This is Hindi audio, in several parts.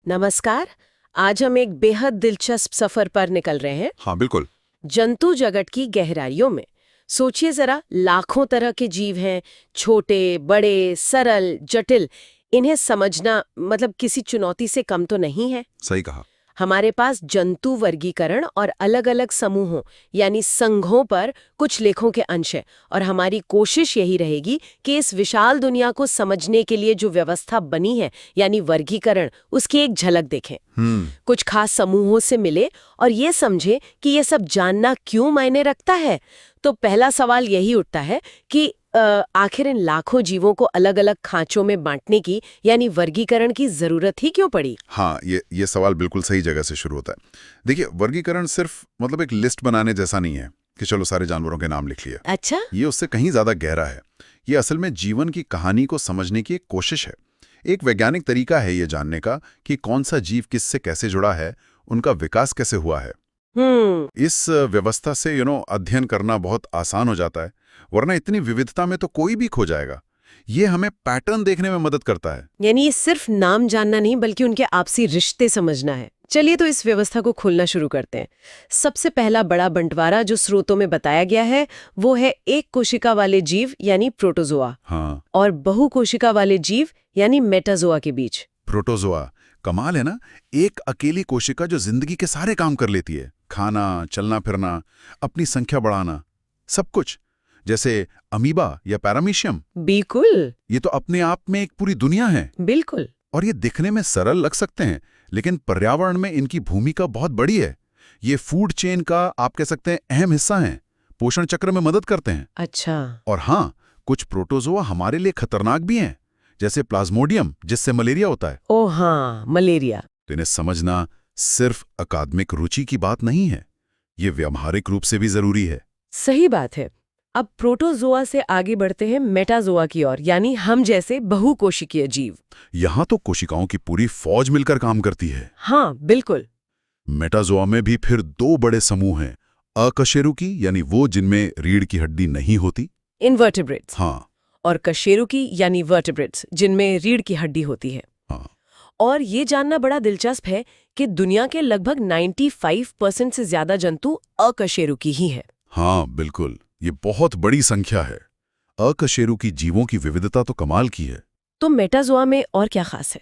नमस्कार। आज हम एक बेहद दिलचस्प सफर पर निकल रहे हैं। हाँ बिल्कुल। जंतु जगत की गहराइयों में। सोचिए जरा, लाखों तरह के जीव हैं, छोटे, बड़े, सरल, जटिल। इन्हें समझना मतलब किसी चुनौती से कम तो नहीं है। सही कहा। हमारे पास जंतु वर्गीकरण और अलग-अलग समूहों यानी संघों पर कुछ लेखों के अंश हैं, और हमारी कोशिश यही रहेगी कि इस विशाल दुनिया को समझने के लिए जो व्यवस्था बनी है यानी वर्गीकरण, उसकी एक झलक देखें। कुछ खास समूहों से मिले और ये समझे कि ये सब जानना क्यों मायने रखता है। तो पहला सवाल यही उठता है कि आखिर इन लाखों जीवों को अलग-अलग खांचों में बांटने की यानी वर्गीकरण की जरूरत ही क्यों पड़ी? हाँ, ये सवाल बिल्कुल सही जगह से शुरू होता है। देखिए, वर्गीकरण सिर्फ मतलब एक लिस्ट बनाने जैसा नहीं है कि चलो सारे जानवरों के नाम लिख लिए। अच्छा। ये उससे कहीं ज्यादा गहरा है। ये असल में जीवन की कहानी को समझने की एक कोशिश है। एक वैज्ञानिक तरीका है ये जानने का कि कौन सा जीव किससे कैसे जुड़ा है, उनका विकास कैसे हुआ है। इस व्यवस्था से अध्ययन करना बहुत आसान हो जाता है, वरना इतनी विविधता में तो कोई भी खो जाएगा। ये हमें पैटर्न देखने में मदद करता है। यानी ये सिर्फ नाम जानना नहीं बल्कि उनके आपसी रिश्ते समझना है। चलिए तो इस व्यवस्था को खोलना शुरू करते हैं। सबसे पहला बड़ा बंटवारा जो स्रोतों में बताया गया है वो है एक कोशिका वाले जीव यानी प्रोटोजोआ, हाँ, और बहुकोशिका वाले जीव यानी मेटाजोआ के बीच। प्रोटोजोआ कमाल है ना। एक अकेली कोशिका जो जिंदगी के सारे काम कर लेती है, खाना, चलना फिरना, अपनी संख्या बढ़ाना, सब कुछ। जैसे अमीबा या पैरामीशियम। बिल्कुल ये तो अपने आप में एक पूरी दुनिया है। बिल्कुल। और ये दिखने में सरल लग सकते हैं, लेकिन पर्यावरण में इनकी भूमिका बहुत बड़ी है। ये फूड चेन का आप कह सकते हैं अहम हिस्सा हैं, पोषण चक्र में मदद करते हैं। अच्छा। और हाँ, कुछ प्रोटोजोआ हमारे लिए खतरनाक भी हैं, जैसे प्लाज्मोडियम जिससे मलेरिया होता है। ओ हाँ, मलेरिया। तो इन्हें समझना सिर्फ अकादमिक रुचि की बात नहीं है, ये व्यावहारिक रूप से भी जरूरी है। सही बात है। अब प्रोटोजोआ से आगे बढ़ते हैं मेटाजोआ की ओर, यानी हम जैसे बहुकोशिकीय जीव। यहां तो कोशिकाओं की पूरी फौज मिलकर काम करती है। हाँ बिल्कुल। मेटाजोआ में भी फिर दो बड़े समूह हैं, अकशेरुकी यानी वो जिनमें रीढ़ की हड्डी नहीं होती, इनवर्टिब्रेट्स। हाँ और कशेरुकी यानी वर्टिब्रेट्स जिनमें रीढ़ की हड्डी होती है। हाँ, और ये जानना बड़ा दिलचस्प है कि दुनिया के लगभग 95% से ज्यादा जंतु अकशेरुकी ही हैं। हाँ बिल्कुल, ये बहुत बड़ी संख्या है। अकशेरुकी जीवों की विविधता तो कमाल की है। तो मेटाजोआ में और क्या खास है?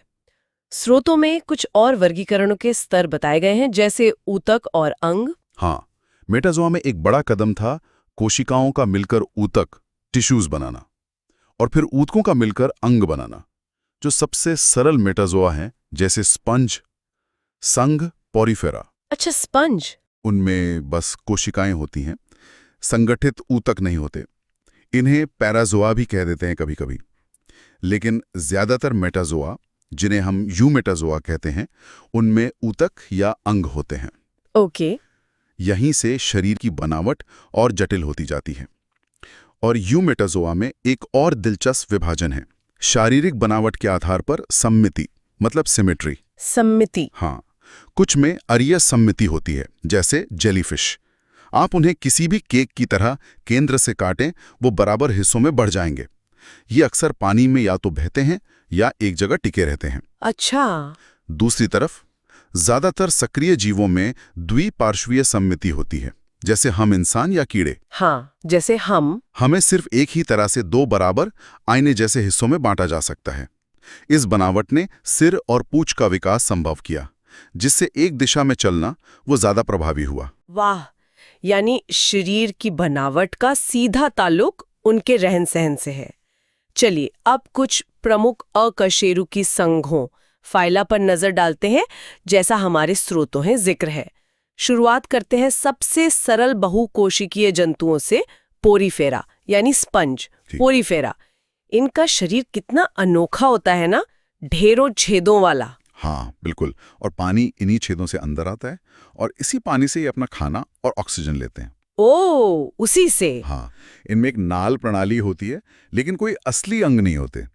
स्रोतों में कुछ और वर्गीकरणों के स्तर बताए गए हैं, जैसे ऊतक और अंग। हाँ, मेटाजोआ में एक बड़ा कदम था कोशिकाओं का मिलकर ऊतक टिश्यूज बनाना, और फिर ऊतकों का मिलकर अंग बनाना। जो सबसे सरल मेटाजोआ हैं, जैसे स्पंज, संघ, पोरीफेरा। अच्छा, स्पंज। उनमें बस कोशिकाएं होती हैं, संगठित ऊतक नहीं होते। इन्हें पैराजोआ भी कह देते हैं कभी कभी। लेकिन ज्यादातर मेटाजोआ, जिन्हें हम यूमेटाजोआ कहते हैं, उनमें ऊतक या अंग होते हैं। ओके। यहीं से शरीर की बनावट और जटिल होती जाती है। और यूमेटाजोआ में एक और दिलचस्प विभाजन है, शारीरिक बनावट के आधार पर सममिति, मतलब सिमेट्री। सम्मिति। हाँ, कुछ में अरीय सममिति होती है, जैसे जेलीफिश। आप उन्हें किसी भी केक की तरह केंद्र से काटें, वो बराबर हिस्सों में बढ़ जाएंगे। ये अक्सर पानी में या तो बहते हैं या एक जगह टिके रहते हैं। अच्छा। दूसरी तरफ ज्यादातर सक्रिय जीवों में द्विपार्श्वीय सममिति होती है, जैसे हम इंसान या कीड़े। हाँ, जैसे हम। हमें सिर्फ एक ही तरह से दो बराबर आईने जैसे हिस्सों में बांटा जा सकता है। इस बनावट ने सिर और पूंछ का विकास संभव किया, जिससे एक दिशा में चलना वो ज्यादा प्रभावी हुआ। वाह, यानी शरीर की बनावट का सीधा ताल्लुक उनके रहन सहन से है। चलिए अब कुछ प्रमुख अकशेरुकी संघों फाइला पर नजर डालते हैं, जैसा हमारे स्रोतों में जिक्र है। शुरुआत करते हैं सबसे सरल बहुकोशिकीय जंतुओं से, पोरीफेरा यानी स्पंज। पोरीफेरा, इनका शरीर कितना अनोखा होता है ना, ढेरों छेदों वाला। हाँ बिल्कुल, और पानी इन्हीं छेदों से अंदर आता है, और इसी पानी से ये अपना खाना और ऑक्सीजन लेते हैं। ओ, उसी से। हाँ, इनमें एक नाल प्रणाली होती है, लेकिन कोई असली अंग नहीं होते।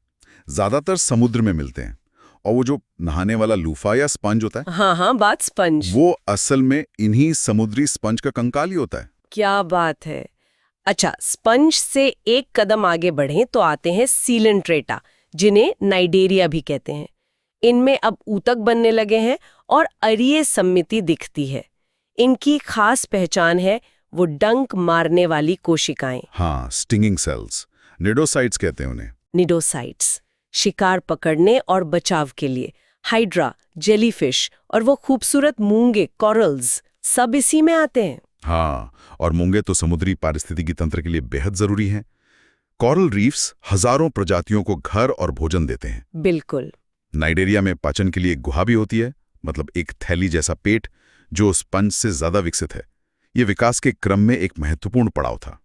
ज्यादातर समुद्र में मिलते हैं। और वो जो नहाने वाला लूफा या स्पंज होता है, हाँ हाँ, बात स्पंज। वो असल में इन्हीं समुद्री स्पंज का कंकाल ही होता है। क्या बात है। अच्छा, स्पंज से एक कदम आगे बढ़ें तो आते हैं सीलेंट्रेटा, जिन्हें नाइडेरिया भी कहते हैं। इनमें अब ऊतक बनने लगे हैं और अरीय सममिति दिखती है। इनकी खास पहचान है वो डंक मारने वाली कोशिकाएं, हाँ, स्टिंगिंग सेल्स, निडोसाइट्स कहते हैं उन्हें। निडोसाइट्स, शिकार पकड़ने और बचाव के लिए। हाइड्रा, जेलीफिश और वो खूबसूरत मूंगे, कॉरल्स, सब इसी में आते हैं। हाँ, और मूंगे तो समुद्री पारिस्थितिकी तंत्र के लिए बेहद जरूरी हैं। कोरल रीफ्स हजारों प्रजातियों को घर और भोजन देते हैं। बिल्कुल। नाइजीरिया में पाचन के लिए एक गुहा भी होती है, मतलब एक थैली जैसा पेट जो स्पंज से ज्यादा विकसित है। ये विकास के क्रम में एक महत्वपूर्ण पड़ाव था।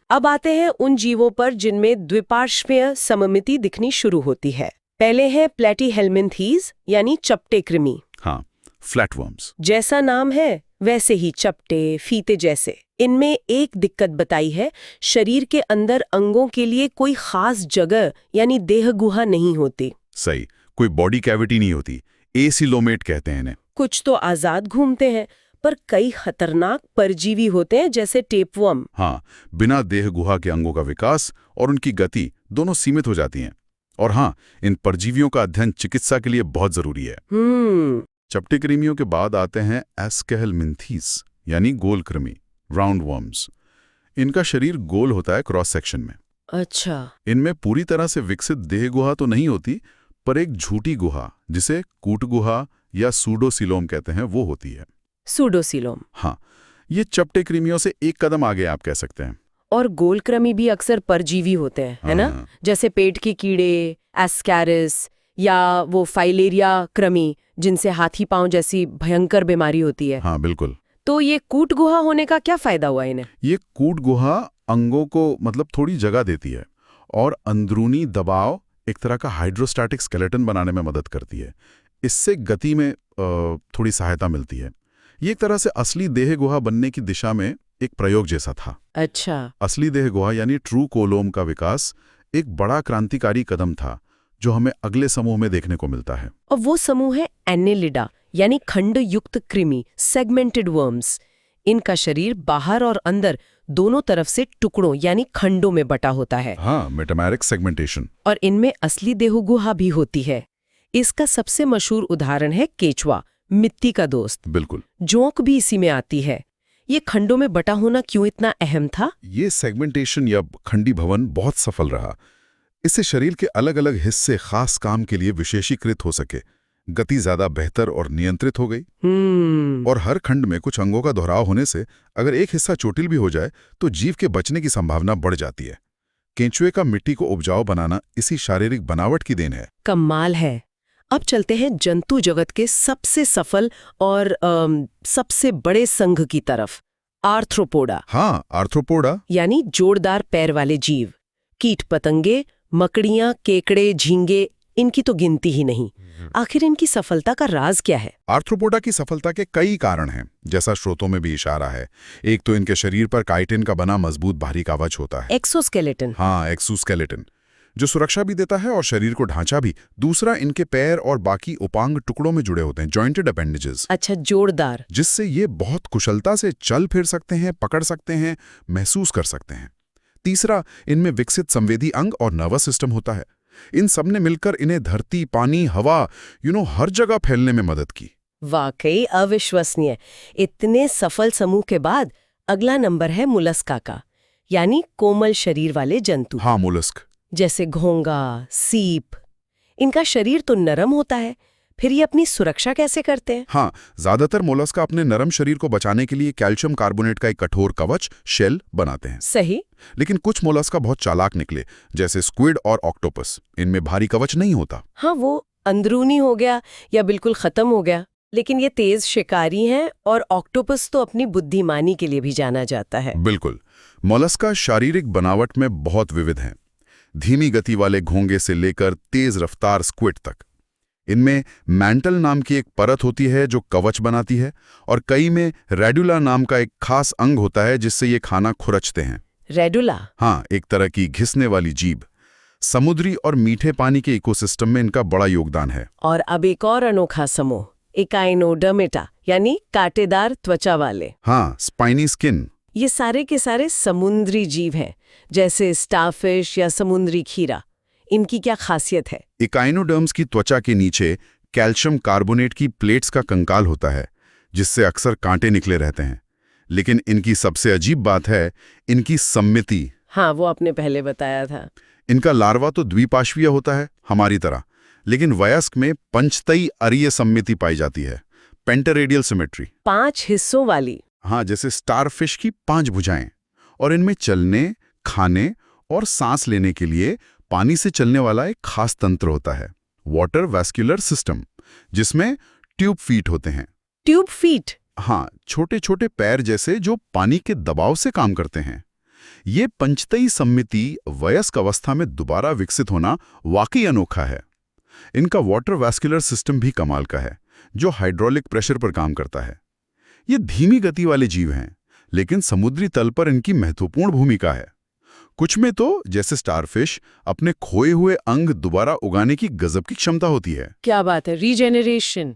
अब आते हैं उन जीवों पर जिनमें द्विपार्श्वीय सममिति दिखनी शुरू होती है। पहले है प्लेटीहेल्मिन्थीज यानी चपटे कृमि। हाँ, फ्लैटवर्म्स। जैसा नाम है वैसे ही चपटे, फीते जैसे। इनमें एक दिक्कत बताई है, शरीर के अंदर अंगों के लिए कोई खास जगह यानी देह गुहा नहीं होती। सही, कोई बॉडी कैविटी नहीं होती। एसिलोमेट कहते हैं इन्हें। कुछ तो आजाद घूमते हैं, पर कई खतरनाक परजीवी होते हैं जैसे टेपवर्म। हाँ, बिना देह गुहा के अंगों का विकास और उनकी गति दोनों सीमित हो जाती हैं। और हाँ, इन परजीवियों का अध्ययन चिकित्सा के लिए बहुत जरूरी है। चपटे कृमियों के बाद आते हैं एस्केहेलमिन्थीज यानी गोल कृमि, राउंड वर्म्स। इनका शरीर गोल होता है क्रॉस सेक्शन में। अच्छा। इनमें पूरी तरह से विकसित देह गुहा तो नहीं होती, पर एक झूठी गुहा जिसे कूट गुहा या सूडोसिलोम कहते हैं वो होती है। सूडोसिलोम। हाँ, ये चपटे कृमियों से एक कदम आगे आप कह सकते हैं। और गोलकृमि भी अक्सर परजीवी होते हैं, है ना? जैसे पेट के कीड़े, एस्कैरिस या वो फाइलेरिया कृमि जिनसे हाथी पांव जैसी भयंकर बीमारी होती है। हाँ, बिल्कुल। तो ये कूट गुहा होने का क्या फायदा हुआ इन्हें? ये कूट गुहा अंगों को मतलब थोड़ी जगह देती है और अंदरूनी दबाव, एक तरह का हाइड्रोस्टैटिक स्केलेटन बनाने में मदद करती है। इससे गति में थोड़ी सहायता मिलती है। ये एक तरह से असली देह गुहा बनने की दिशा में एक प्रयोग जैसा था। अच्छा। असली देह गुहा यानी ट्रू कोलोम का विकास एक बड़ा क्रांतिकारी कदम था जो हमें अगले समूह में देखने को मिलता है। और वो समूह है एनेलिडा यानी खंड युक्त कृमि, सेगमेंटेड वर्म्स। इनका शरीर बाहर और अंदर दोनों तरफ से टुकड़ों यानी खंडों में बटा होता है। हाँ, मेटामेरिक सेगमेंटेशन। और इनमें असली देहगुहा भी होती है। इसका सबसे मशहूर उदाहरण है केचुआ, मिट्टी का दोस्त। बिल्कुल। जोंक भी इसी में आती है। ये खंडों में बटा होना क्यों इतना अहम था? ये सेगमेंटेशन या खंडी भवन बहुत सफल रहा। इससे शरीर के अलग अलग हिस्से खास काम के लिए विशेषीकृत हो सके, गति ज्यादा बेहतर और नियंत्रित हो गई। और हर खंड में कुछ अंगों का दोहराव होने से अगर एक हिस्सा चोटिल भी हो जाए तो जीव के बचने की संभावना बढ़ जाती है। केंचुए का मिट्टी को उपजाऊ बनाना इसी शारीरिक बनावट की देन है। कमाल है। अब चलते हैं जंतु जगत के सबसे सफल और सबसे बड़े संघ की तरफ, आर्थ्रोपोडा। हाँ, आर्थ्रोपोडा यानी जोरदार पैर वाले जीव। कीट पतंगे, मकड़ियां, केकड़े, झींगे, इनकी तो गिनती ही नहीं। आखिर इनकी सफलता का राज क्या है? आर्थ्रोपोडा की सफलता के कई कारण हैं, जैसा स्रोतों में भी इशारा है। एक तो इनके शरीर पर काइटिन का बना मजबूत बाहरी कवच होता है, एक्सोस्केलेटन। हाँ, एक्सोस्केलेटन, जो सुरक्षा भी देता है और शरीर को ढांचा भी। दूसरा, इनके पैर और बाकी उपांग टुकड़ों में जुड़े होते हैं, जॉइंटेड अपेंडेजेस। अच्छा, जोरदार। जिससे ये बहुत कुशलता से चल फिर सकते हैं, पकड़ सकते हैं, महसूस कर सकते हैं। तीसरा, इनमें विकसित संवेदी अंग और नर्वस सिस्टम होता है। इन सब ने मिलकर इन्हें धरती, पानी, हवा, हर जगह फैलने में मदद की। वाकई अविश्वसनीय। इतने सफल समूह के बाद अगला नंबर है मुलस्का का, यानी कोमल शरीर वाले जंतु। हाँ, मोलस्क। जैसे घोंगा, सीप। इनका शरीर तो नरम होता है, फिर ये अपनी सुरक्षा कैसे करते हैं? हाँ, ज्यादातर मोलस्क अपने नरम शरीर को बचाने के लिए कैल्शियम कार्बोनेट का एक कठोर कवच, शेल, बनाते हैं। सही। लेकिन कुछ मोलस्क बहुत चालाक निकले, जैसे स्क्विड और ऑक्टोपस। इनमें भारी कवच नहीं होता। हाँ, वो अंदरूनी हो गया या बिल्कुल खत्म हो गया। लेकिन ये तेज शिकारी हैं और ऑक्टोपस तो अपनी बुद्धिमानी के लिए भी जाना जाता है। बिल्कुल। मोलस्का शारीरिक बनावट में बहुत विविध हैं, धीमी गति वाले घोंगे से लेकर तेज रफ्तार स्क्विड तक। इनमें मैंटल नाम की एक परत होती है जो कवच बनाती है, और कई में रेडुला नाम का एक खास अंग होता है जिससे ये खाना खुरचते हैं। रेडुला? हाँ, एक तरह की घिसने वाली जीभ। समुद्री और मीठे पानी के इकोसिस्टम में इनका बड़ा योगदान है। और अब एक और अनोखा समूह, इकाइनोडर्मेटा, यानी कांटेदार त्वचा वाले। हाँ, स्पाइनी स्किन। ये सारे के सारे समुद्री जीव हैं, जैसे स्टारफिश या समुद्री खीरा। इनकी क्या खासियत है? इकाइनोडर्म्स की त्वचा के नीचे कैल्शियम कार्बोनेट की प्लेट्स का कंकाल होता है, जिससे अक्सर कांटे निकले रहते हैं। लेकिन इनकी सबसे अजीब बात है इनकी सममिति। हाँ, वो आपने पहले बताया था। इनका लार्वा तो द्विपार्श्वीय होता है हमारी तरह, लेकिन वयस्क में पंचतई अरीय सममिति पाई जाती है, पेंटारेडियल सिमेट्री। 5 हिस्सों वाली। हाँ, जैसे स्टारफिश की 5 भुजाएं। और इनमें चलने, खाने और सांस लेने के लिए पानी से चलने वाला एक खास तंत्र होता है, वाटर वैस्कुलर सिस्टम, जिसमें ट्यूब फीट होते हैं। Tube feet? हाँ, छोटे छोटे पैर जैसे जो पानी के दबाव से काम करते हैं। ये पंचतई सममिति वयस्क अवस्था में दोबारा विकसित होना वाकई अनोखा है। इनका वाटर वैस्कुलर सिस्टम भी कमाल का है, जो हाइड्रोलिक प्रेशर पर काम करता है। ये धीमी गति वाले जीव हैं, लेकिन समुद्री तल पर इनकी महत्वपूर्ण भूमिका है। कुछ में तो, जैसे स्टारफिश, अपने खोए हुए अंग दोबारा उगाने की गजब की क्षमता होती है। क्या बात है, रीजेनरेशन।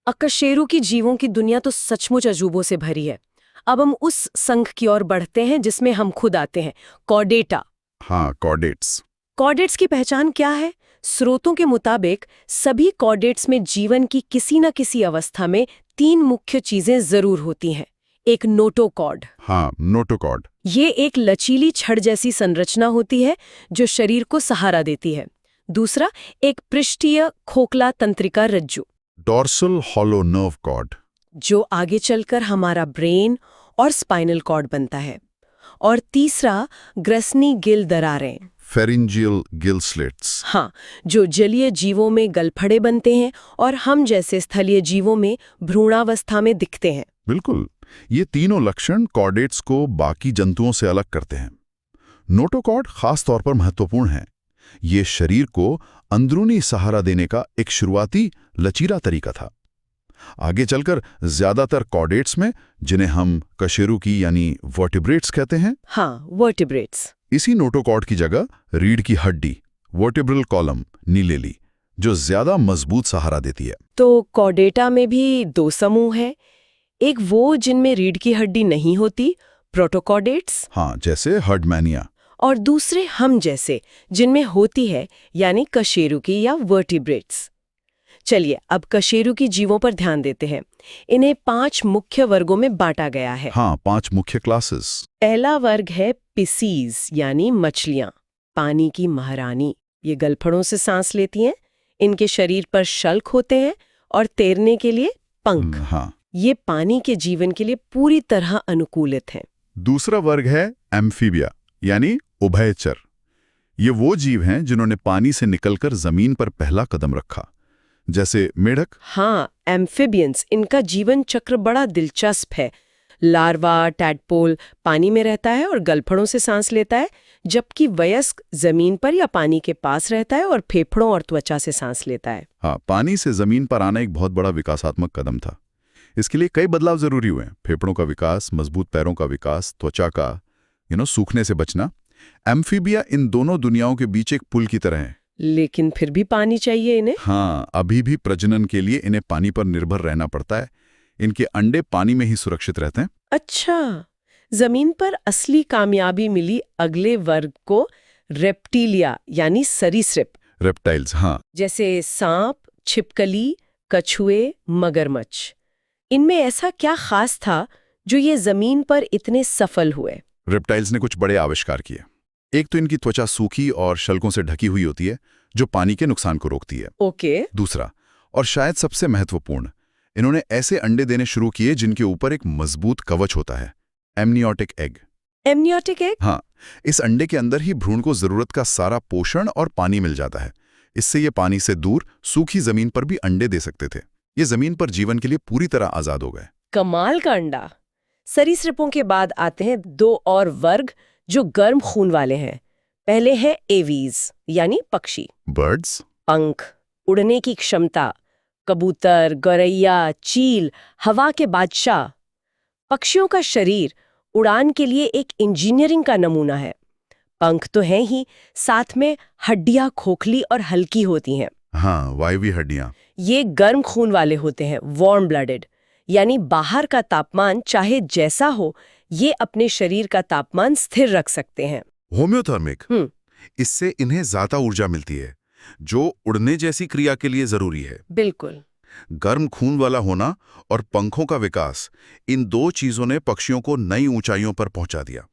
अकशेरू की जीवों की दुनिया तो सचमुच अजूबों से भरी है। अब हम उस संघ की ओर बढ़ते हैं जिसमें हम खुद आते हैं, कॉर्डेटा। हाँ, कॉर्डेट्स। कॉर्डेट्स की पहचान क्या है? स्रोतों के मुताबिक सभी कॉर्डेट्स में जीवन की किसी न किसी अवस्था में 3 मुख्य चीजें जरूर होती हैं। एक नोटोकॉर्ड। हाँ, नोटोकॉर्ड। ये एक लचीली छड़ जैसी संरचना होती है जो शरीर को सहारा देती है। दूसरा, एक पृष्ठीय खोखला तंत्रिका रज्जु, डॉर्सल हॉलो नर्व कॉर्ड, जो आगे चलकर हमारा ब्रेन और स्पाइनल कॉर्ड बनता है। और तीसरा, ग्रसनी गिल दरारें, फेरिंजियल गिल स्लिट्स। हाँ, जो जलीय जीवों में गलफड़े बनते हैं और हम जैसे स्थलीय जीवों में भ्रूणावस्था में दिखते हैं। बिल्कुल, ये तीनों लक्षण कॉर्डेट्स को बाकी जंतुओं से अलग करते हैं। नोटोकॉर्ड खास तौर पर महत्वपूर्ण है। ये शरीर को अंदरूनी सहारा देने का एक शुरुआती लचीला तरीका था। आगे चलकर ज्यादातर कॉर्डेट्स में, जिन्हें हम कशेरू की यानी वर्टिब्रेट्स कहते हैं, हाँ, वर्टिब्रेट्स, इसी नोटोकॉर्ड की जगह रीढ़ की हड्डी, वर्टिब्रल कॉलम, नी ले ली, जो ज्यादा मजबूत सहारा देती है। तो कॉर्डेटा में भी 2 समूह हैं। एक वो जिनमें रीढ़ की हड्डी नहीं होती, प्रोटोकॉर्डेट्स, हाँ, जैसे हर्डमैनिया। और दूसरे हम जैसे, जिनमें होती है, यानी कशेरू की या वर्टिब्रेट्स। चलिए अब कशेरू की जीवों पर ध्यान देते हैं। इन्हें 5 मुख्य वर्गों में बांटा गया है। हाँ, 5 मुख्य क्लासेस। पहला वर्ग है पिसीज, यानी मछलियां, पानी की महारानी। ये गलफड़ों से सांस लेती हैं। इनके शरीर पर शल्क होते हैं और तैरने के लिए पंख। हाँ। ये पानी के जीवन के लिए पूरी तरह अनुकूलित हैं। दूसरा वर्ग है एम्फीबिया, यानी उभयचर। ये वो जीव हैं जिन्होंने पानी से निकलकर जमीन पर पहला कदम रखा, जैसे मेढक। हाँ, एम्फिबियंस। इनका जीवन चक्र बड़ा दिलचस्प है। लार्वा, टैडपोल पानी में रहता है और गलफड़ों से सांस लेता है, जबकि वयस्क जमीन पर या पानी के पास रहता है और फेफड़ों और त्वचा से सांस लेता है। हाँ, पानी से जमीन पर आना एक बहुत बड़ा विकासात्मक कदम था। इसके लिए कई बदलाव जरूरी हुए। फेफड़ों का विकास, मजबूत पैरों का विकास, त्वचा का सूखने से बचना। एम्फीबिया इन दोनों दुनियाओं के बीच एक पुल की तरह है। लेकिन फिर भी पानी चाहिए इन्हें। हाँ, अभी भी प्रजनन के लिए इन्हें पानी पर निर्भर रहना पड़ता है। इनके अंडे पानी में ही सुरक्षित रहते हैं। अच्छा, जमीन पर असली कामयाबी मिली अगले वर्ग को, रेप्टिलिया यानी सरीसृप। रेप्टाइल्स, हाँ। जैसे सांप, छिपकली, कछुए, मगरमच्छ। इनमें ऐसा क्या खास था जो ये जमीन पर इतने सफल हुए? रेप्टाइल्स ने कुछ बड़े आविष्कार किए। एक तो इनकी त्वचा सूखी और शल्कों से ढकी हुई होती है, जो पानी के नुकसान को रोकती है। ओके। दूसरा, और शायद सबसे महत्वपूर्ण, इन्होंने ऐसे अंडे देने शुरू किए जिनके ऊपर एक मजबूत कवच होता है, एमनियोटिक एग। Amniotic egg? हाँ, इस अंडे के अंदर ही भ्रूण को जरूरत का सारा पोषण और पानी मिल जाता है। इससे ये पानी से दूर सूखी जमीन पर भी अंडे दे सकते थे। ये जमीन पर जीवन के लिए पूरी तरह आजाद हो गए। कमाल का अंडा। सरीसृपों के बाद आते हैं 2 और वर्ग जो गर्म खून वाले हैं। पहले है एवीज, यानी पक्षी। बर्ड्स। पंख, उड़ने की क्षमता, कबूतर, गौरैया, चील, हवा के बादशाह। पक्षियों का शरीर उड़ान के लिए एक इंजीनियरिंग का नमूना है। पंख तो हैं ही, साथ में हड्डियां खोखली और हल्की होती हैं। हाँ, वायवी हड्डियां। ये गर्म खून वाले होते हैं, वार्म ब्लडेड, यानी बाहर का तापमान चाहे जैसा हो, ये अपने शरीर का तापमान स्थिर रख सकते हैं। होम्योथर्मिक। इससे इन्हें ज्यादा ऊर्जा मिलती है, जो उड़ने जैसी क्रिया के लिए जरूरी है। बिल्कुल। गर्म खून वाला होना और पंखों का विकास, इन दो चीजों ने पक्षियों को नई ऊंचाइयों पर पहुंचा दिया।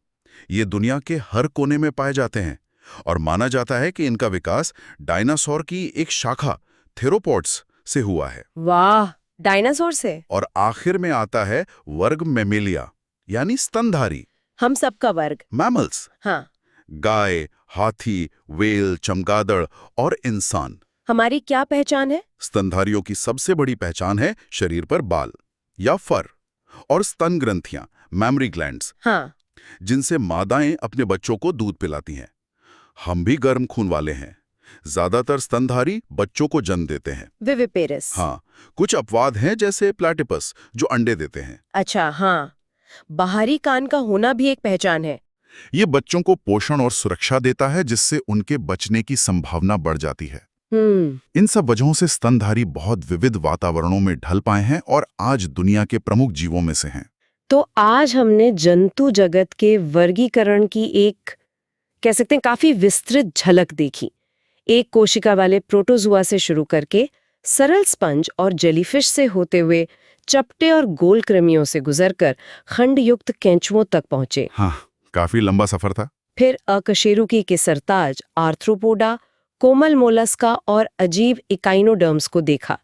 ये दुनिया के हर कोने में पाए जाते हैं और माना जाता है कि इनका विकास डायनासोर की एक शाखा थेरोपॉड्स से हुआ है। वाह, डायनासोर से? और आखिर में आता है वर्ग मैमेलिया, यानी स्तनधारी हम सबका वर्ग। मैमल्स। हाँ। गाय, हाथी, वेल, चमगादड़ और इंसान। हमारी क्या पहचान है? स्तनधारियों की सबसे बड़ी पहचान है शरीर पर बाल या फर और स्तन ग्रंथियां, मैमरी ग्लैंड्स, हाँ। जिनसे मादाएं अपने बच्चों को दूध पिलाती हैं। हम भी गर्म खून वाले हैं। ज्यादातर स्तनधारी बच्चों को जन्म देते हैं। विविपेरस। हाँ, कुछ अपवाद हैं जैसे प्लैटिपस जो अंडे देते हैं। अच्छा, हाँ। बाहरी कान का होना भी एक पहचान है। ये बच्चों को पोषण और सुरक्षा देता है, जिससे उनके बचने की संभावना बढ़ जाती है। इन सब वजहों से स्तनधारी बहुत विविध वातावरणों में ढल पाए हैं और आज दुनिया के प्रमुख जीवों में से हैं। तो आज हमने जंतु जगत के वर्गीकरण की एक, कह सकते हैं, काफी विस्तृत झलक देखी। एक कोशिका वाले प्रोटोजुआ से शुरू करके सरल स्पंज और जेलीफिश से होते हुए चपटे और गोल कृमियों से गुजरकर खंडयुक्त केंचुओं तक पहुंचे। हाँ, काफी लंबा सफर था। फिर अकशेरुकी के सरताज आर्थ्रोपोडा, कोमल मोलस्का और अजीब इकाइनोडर्म्स को देखा।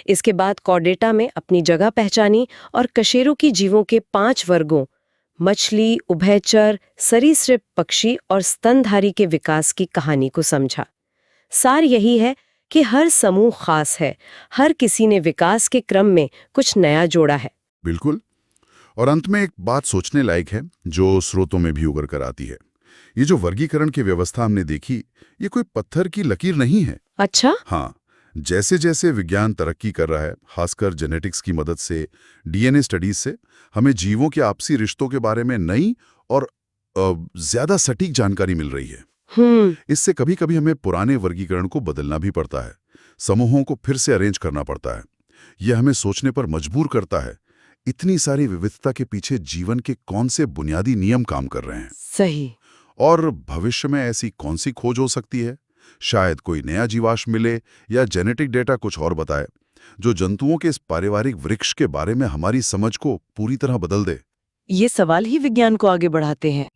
इसके बाद कॉर्डेटा में अपनी जगह पहचानी और कशेरुकी जीवों के 5 वर्गों मछली, उभयचर, सरीसृप पक्षी और स्तनधारी के विकास की कहानी को समझा। सार यही है कि हर समूह खास है, हर किसी ने विकास के क्रम में कुछ नया जोड़ा है। बिल्कुल। और अंत में एक बात सोचने लायक है जो स्रोतों में भी उभर कर आती है। ये जो वर्गीकरण की व्यवस्था हमने देखी, ये कोई पत्थर की लकीर नहीं है। अच्छा? हाँ, जैसे जैसे विज्ञान तरक्की कर रहा है, खासकर जेनेटिक्स की मदद से, डीएनए स्टडीज से, हमें जीवों के आपसी रिश्तों के बारे में नई और ज्यादा सटीक जानकारी मिल रही है। इससे कभी कभी हमें पुराने वर्गीकरण को बदलना भी पड़ता है, समूहों को फिर से अरेंज करना पड़ता है। यह हमें सोचने पर मजबूर करता है, इतनी सारी विविधता के पीछे जीवन के कौन से बुनियादी नियम काम कर रहे हैं। सही। और भविष्य में ऐसी कौन सी खोज हो सकती है? शायद कोई नया जीवाश्म मिले या जेनेटिक डेटा कुछ और बताए, जो जंतुओं के इस पारिवारिक वृक्ष के बारे में हमारी समझ को पूरी तरह बदल दे। ये सवाल ही विज्ञान को आगे बढ़ाते हैं।